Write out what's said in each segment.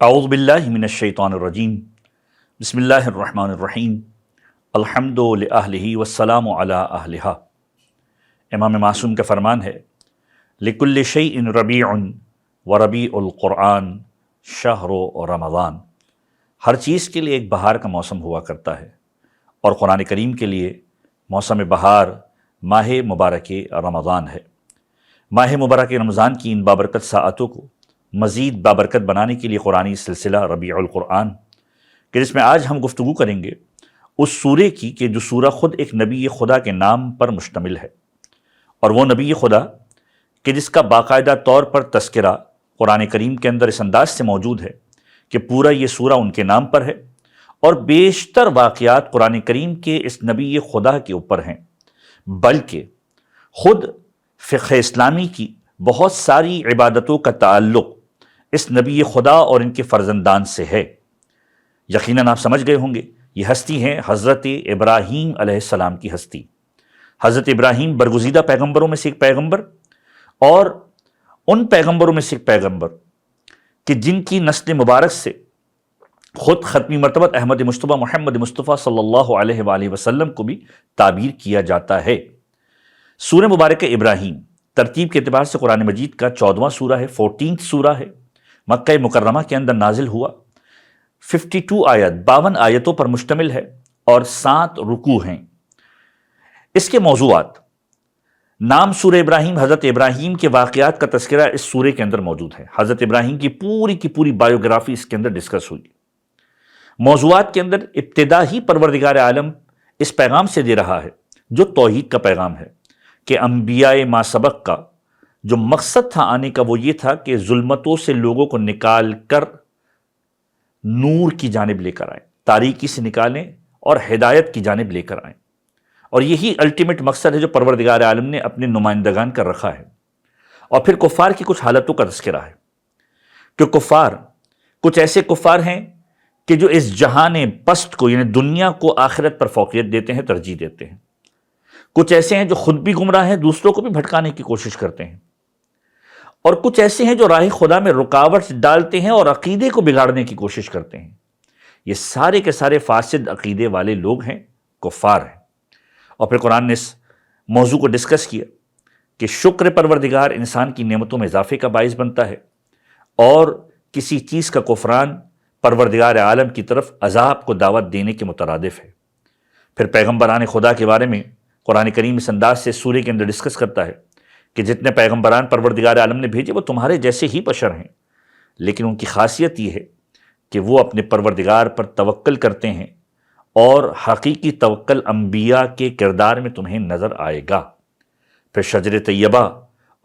اعوذ باللہ من الشیطان الرجیم بسم اللہ الرحمن الرحیم الحمد لأہلہ والسلام علی اہلہا۔ امام معصوم کا فرمان ہے لکل شیء ربیع وربیع القرآن شہر رمضان۔ ہر چیز کے لیے ایک بہار کا موسم ہوا کرتا ہے اور قرآن کریم کے لیے موسم بہار ماہ مبارک رمضان ہے۔ ماہ مبارک رمضان کی ان بابرکت ساعتوں کو مزید بابرکت بنانے کے لیے قرآنی سلسلہ ربیع القرآن کہ جس میں آج ہم گفتگو کریں گے اس سورے کی کہ جو سورہ خود ایک نبی خدا کے نام پر مشتمل ہے، اور وہ نبی خدا کہ جس کا باقاعدہ طور پر تذکرہ قرآن کریم کے اندر اس انداز سے موجود ہے کہ پورا یہ سورہ ان کے نام پر ہے، اور بیشتر واقعات قرآن کریم کے اس نبی خدا کے اوپر ہیں، بلکہ خود فقہ اسلامی کی بہت ساری عبادتوں کا تعلق اس نبی خدا اور ان کے فرزندان سے ہے۔ یقیناً آپ سمجھ گئے ہوں گے یہ ہستی ہیں حضرت ابراہیم علیہ السلام کی ہستی۔ حضرت ابراہیم برگزیدہ پیغمبروں میں سے ایک پیغمبر، اور ان پیغمبروں میں سے ایک پیغمبر کہ جن کی نسل مبارک سے خود ختمی مرتبہ احمد مجتبیٰ محمد مصطفیٰ صلی اللہ علیہ وآلہ وسلم کو بھی تعبیر کیا جاتا ہے۔ سورہ مبارک ابراہیم ترتیب کے اعتبار سے قرآن مجید کا 14واں سورہ ہے، 14th سورہ ہے، مکہ مکرمہ کے اندر نازل ہوا، 52 آیت 52 آیتوں پر مشتمل ہے اور 7 رکوع ہیں۔ اس کے موضوعات، نام سورہ ابراہیم، حضرت ابراہیم کے واقعات کا تذکرہ اس سورے کے اندر موجود ہے۔ حضرت ابراہیم کی پوری بایوگرافی اس کے اندر ڈسکس ہوئی۔ موضوعات کے اندر ابتدا ہی پروردگار عالم اس پیغام سے دے رہا ہے جو توحید کا پیغام ہے کہ انبیاء ما سبق کا جو مقصد تھا آنے کا وہ یہ تھا کہ ظلمتوں سے لوگوں کو نکال کر نور کی جانب لے کر آئیں، تاریکی سے نکالیں اور ہدایت کی جانب لے کر آئیں، اور یہی الٹیمیٹ مقصد ہے جو پروردگار عالم نے اپنے نمائندگان کر رکھا ہے۔ اور پھر کفار کی کچھ حالتوں کا تذکرہ ہے کہ کفار کچھ ایسے کفار ہیں کہ جو اس جہان پست کو یعنی دنیا کو آخرت پر فوقیت دیتے ہیں، ترجیح دیتے ہیں۔ کچھ ایسے ہیں جو خود بھی گمراہ ہیں، دوسروں کو بھی بھٹکانے کی کوشش کرتے ہیں، اور کچھ ایسے ہیں جو راہ خدا میں رکاوٹ ڈالتے ہیں اور عقیدے کو بگاڑنے کی کوشش کرتے ہیں۔ یہ سارے کے سارے فاسد عقیدے والے لوگ ہیں، کفار ہیں۔ اور پھر قرآن نے اس موضوع کو ڈسکس کیا کہ شکر پروردگار انسان کی نعمتوں میں اضافے کا باعث بنتا ہے، اور کسی چیز کا کفران پروردگار عالم کی طرف عذاب کو دعوت دینے کے مترادف ہے۔ پھر پیغمبران خدا کے بارے میں قرآن کریم اس انداز سے سورے کے اندر ڈسکس کرتا ہے کہ جتنے پیغمبران پروردگار عالم نے بھیجے وہ تمہارے جیسے ہی بشر ہیں، لیکن ان کی خاصیت یہ ہے کہ وہ اپنے پروردگار پر توکل کرتے ہیں، اور حقیقی توکل انبیاء کے کردار میں تمہیں نظر آئے گا۔ پھر شجر طیبہ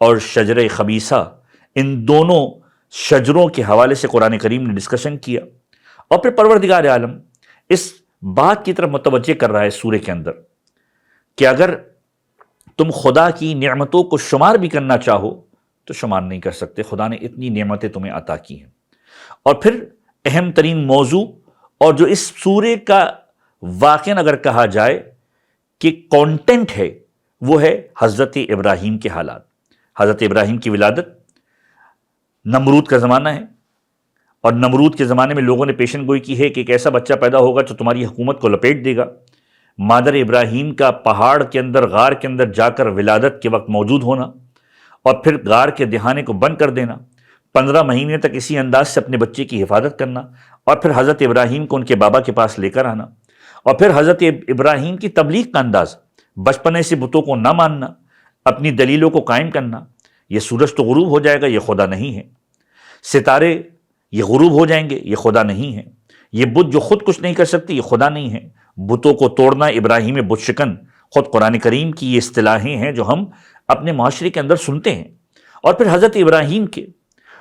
اور شجر خبیثہ، ان دونوں شجروں کے حوالے سے قرآن کریم نے ڈسکشن کیا، اور پھر پروردگار عالم اس بات کی طرف متوجہ کر رہا ہے سورے کے اندر کہ اگر تم خدا کی نعمتوں کو شمار بھی کرنا چاہو تو شمار نہیں کر سکتے، خدا نے اتنی نعمتیں تمہیں عطا کی ہیں۔ اور پھر اہم ترین موضوع، اور جو اس سورے کا واقعاً اگر کہا جائے کہ کانٹینٹ ہے، وہ ہے حضرت ابراہیم کے حالات۔ حضرت ابراہیم کی ولادت، نمرود کا زمانہ ہے، اور نمرود کے زمانے میں لوگوں نے پیشن گوئی کی ہے کہ ایک ایسا بچہ پیدا ہوگا جو تمہاری حکومت کو لپیٹ دے گا۔ مادر ابراہیم کا پہاڑ کے اندر، غار کے اندر جا کر ولادت کے وقت موجود ہونا، اور پھر غار کے دہانے کو بند کر دینا، 15 مہینے تک اسی انداز سے اپنے بچے کی حفاظت کرنا، اور پھر حضرت ابراہیم کو ان کے بابا کے پاس لے کر آنا، اور پھر حضرت ابراہیم کی تبلیغ کا انداز، بچپنے سے بتوں کو نہ ماننا، اپنی دلیلوں کو قائم کرنا۔ یہ سورج تو غروب ہو جائے گا، یہ خدا نہیں ہے، ستارے یہ غروب ہو جائیں گے، یہ خدا نہیں ہے، یہ بت جو خود کچھ نہیں کر سکتی، یہ خدا نہیں ہے۔ بتوں کو توڑنا، ابراہیم بت شکن، خود قرآن کریم کی یہ اصطلاحیں ہیں جو ہم اپنے معاشرے کے اندر سنتے ہیں۔ اور پھر حضرت ابراہیم کے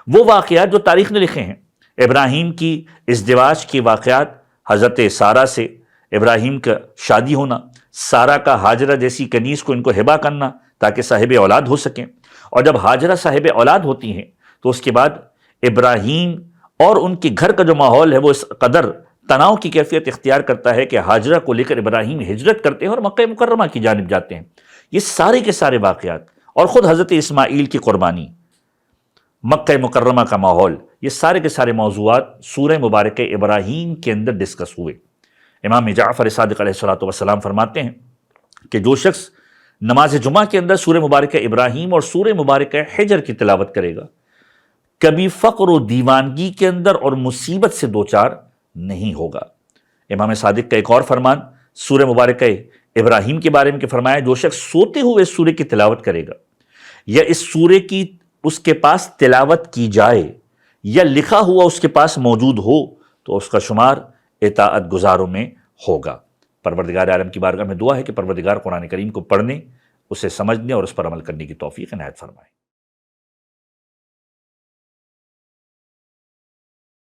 وہ واقعات جو تاریخ نے لکھے ہیں، ابراہیم کی ازدواج کے واقعات، حضرت سارہ سے ابراہیم کا شادی ہونا، سارہ کا ہاجرہ جیسی کنیز کو ان کو ہبہ کرنا تاکہ صاحب اولاد ہو سکیں، اور جب ہاجرہ صاحب اولاد ہوتی ہیں تو اس کے بعد ابراہیم اور ان کے گھر کا جو ماحول ہے وہ اس قدر تناؤ کی کیفیت اختیار کرتا ہے کہ ہاجرہ کو لے کر ابراہیم ہجرت کرتے ہیں اور مکہ مکرمہ کی جانب جاتے ہیں۔ یہ سارے کے سارے واقعات، اور خود حضرت اسماعیل کی قربانی، مکہ مکرمہ کا ماحول، یہ سارے کے سارے موضوعات سورہ مبارکہ ابراہیم کے اندر ڈسکس ہوئے۔ امام جعفر صادق علیہ السلام فرماتے ہیں کہ جو شخص نماز جمعہ کے اندر سورہ مبارکہ ابراہیم اور سورہ مبارکہ حجر کی تلاوت کرے گا، کبھی فقر و دیوانگی کے اندر اور مصیبت سے دوچار نہیں ہوگا۔ امام صادق کا ایک اور فرمان سورہ مبارکہ ابراہیم کے بارے میں کہ فرمایا جو شخص سوتے ہوئے اس سورہ کی تلاوت کرے گا یا اس سورہ کی اس کے پاس تلاوت کی جائے یا لکھا ہوا اس کے پاس موجود ہو تو اس کا شمار اطاعت گزاروں میں ہوگا۔ پروردگار عالم کی بارگاہ میں دعا ہے کہ پروردگار قرآن کریم کو پڑھنے، اسے سمجھنے اور اس پر عمل کرنے کی توفیق عنایت فرمائے۔